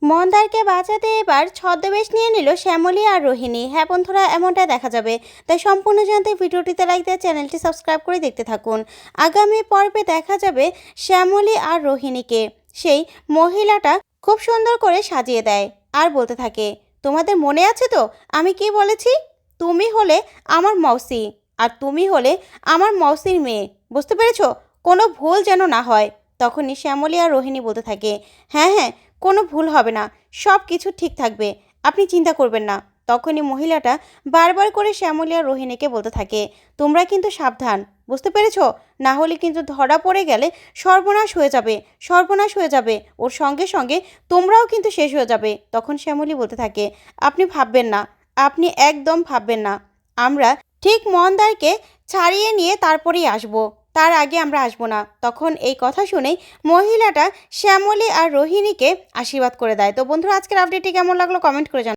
মন্দারকে বাঁচাতে এবার ছদ্মবেশ নিয়ে নিল শ্যামলী আর রোহিণী। হ্যাঁ বন্ধুরা, এমনটাই দেখা যাবে। তাই সম্পূর্ণ জানতে ভিডিওটিতে লাইক দিয়ে চ্যানেলটি সাবস্ক্রাইব করে দেখতে থাকুন। আগামী পর্বে দেখা যাবে শ্যামলী আর রোহিণীকে সেই মহিলাটা খুব সুন্দর করে সাজিয়ে দেয় আর বলতে থাকে, তোমাদের মনে আছে তো আমি কি বলেছি? তুমি হলে আমার মৌসি আর তুমি হলে আমার মৌসির মেয়ে, বুঝতে পেরেছো? কোনো ভুল যেন না হয়। তখনই শ্যামলী আর রোহিণী বলতে থাকে, হ্যাঁ হ্যাঁ, কোনো ভুল হবে না, সব কিছু ঠিক থাকবে, আপনি চিন্তা করবেন না। তখনই মহিলাটা বারবার করে শ্যামলী আর রোহিণীকে বলতে থাকে, তোমরা কিন্তু সাবধান, বুঝতে পেরেছো? না হলে কিন্তু ধরা পড়ে গেলে সর্বনাশ হয়ে যাবে, সর্বনাশ হয়ে যাবে, ওর সঙ্গে সঙ্গে তোমরাও কিন্তু শেষ হয়ে যাবে। তখন শ্যামলী বলতে থাকে, আপনি ভাববেন না, আপনি একদম ভাববেন না, আমরা ঠিক মন্দারকে ছাড়িয়ে নিয়ে তারপরেই আসবো, তার আগে আমরা আসবো না। তখন এই কথা শুনেই মহিলাটা শ্যামলী আর রোহিণীকে আশীর্বাদ করে দেয়। তো বন্ধুরা, আজকের আপডেটটি কেমন লাগলো কমেন্ট করে জানান।